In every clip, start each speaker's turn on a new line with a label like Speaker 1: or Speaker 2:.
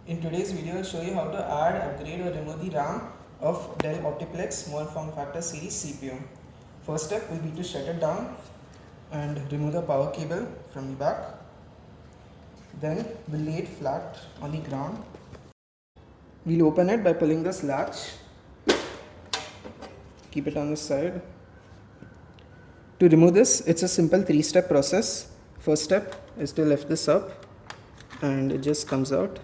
Speaker 1: In today's video, I'll show you how to add, upgrade or remove the RAM of Dell Optiplex Small Form Factor Series CPU. First step will be to shut it down and remove the power cable from the back. Then we'll lay it flat on the ground. We'll open it by pulling this latch. Keep it on the side. To remove this, it's a simple 3-step process. First step is to lift this up and it just comes out.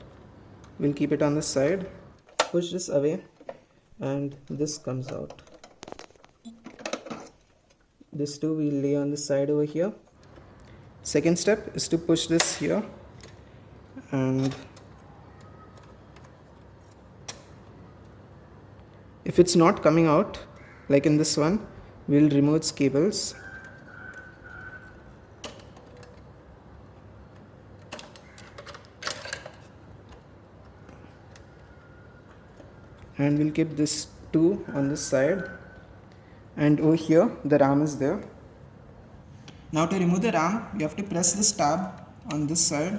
Speaker 1: We'll keep it on the side, push this away and this comes out. This too we'll lay on the side over here. Second step is to push this here and if it's not coming out like in this one, we'll remove its cables. And we'll keep this 2 on this side, and over here the RAM is there. Now to remove the RAM, you have to press this tab on this side,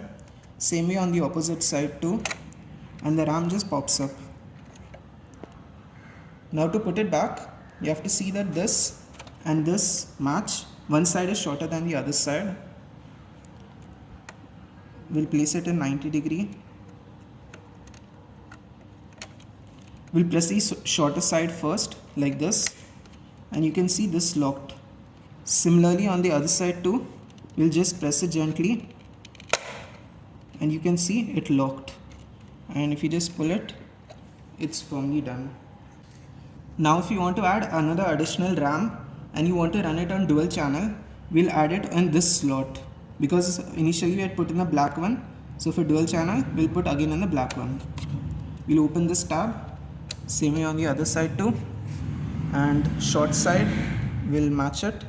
Speaker 1: same way on the opposite side too, and the RAM just pops up. Now to put it back, you have to see that this and this match. One side is shorter than the other side. We'll place it in 90 degree. We'll press the shorter side first like this, and you can see this locked. Similarly on the other side too, we'll just press it gently and you can see it locked, and if you just pull it, it's firmly done. Now if you want to add another additional RAM and you want to run it on dual channel, we'll add it in this slot, because initially we had put in the black one, so for dual channel we'll put again in the black one. We'll open this tab, same way on the other side too, and short side will match it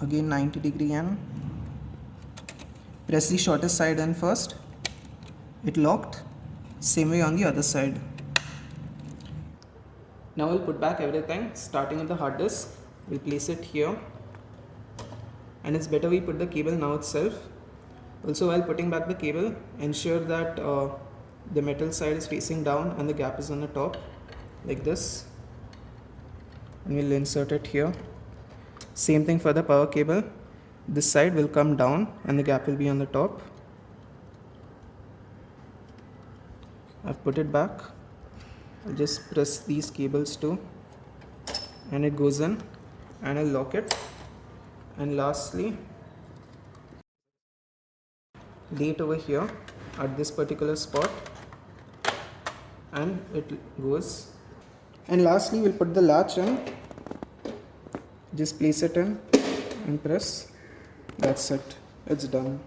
Speaker 1: again 90 degree and press the shortest side in first. It locked. Same way on the other side. Now we'll put back everything, starting with the hard disk. We'll place it here, and it's better we put the cable now itself. Also, while putting back the cable, ensure that the metal side is facing down and the gap is on the top like this, and we'll insert it here. Same thing for the power cable. This side will come down and the gap will be on the top. I've put it back. I'll just press these cables too and it goes in, and I'll lock it, and lastly lay it over here at this particular spot and it goes. And lastly we'll put the latch in. Just place it in and press. That's it. It's done.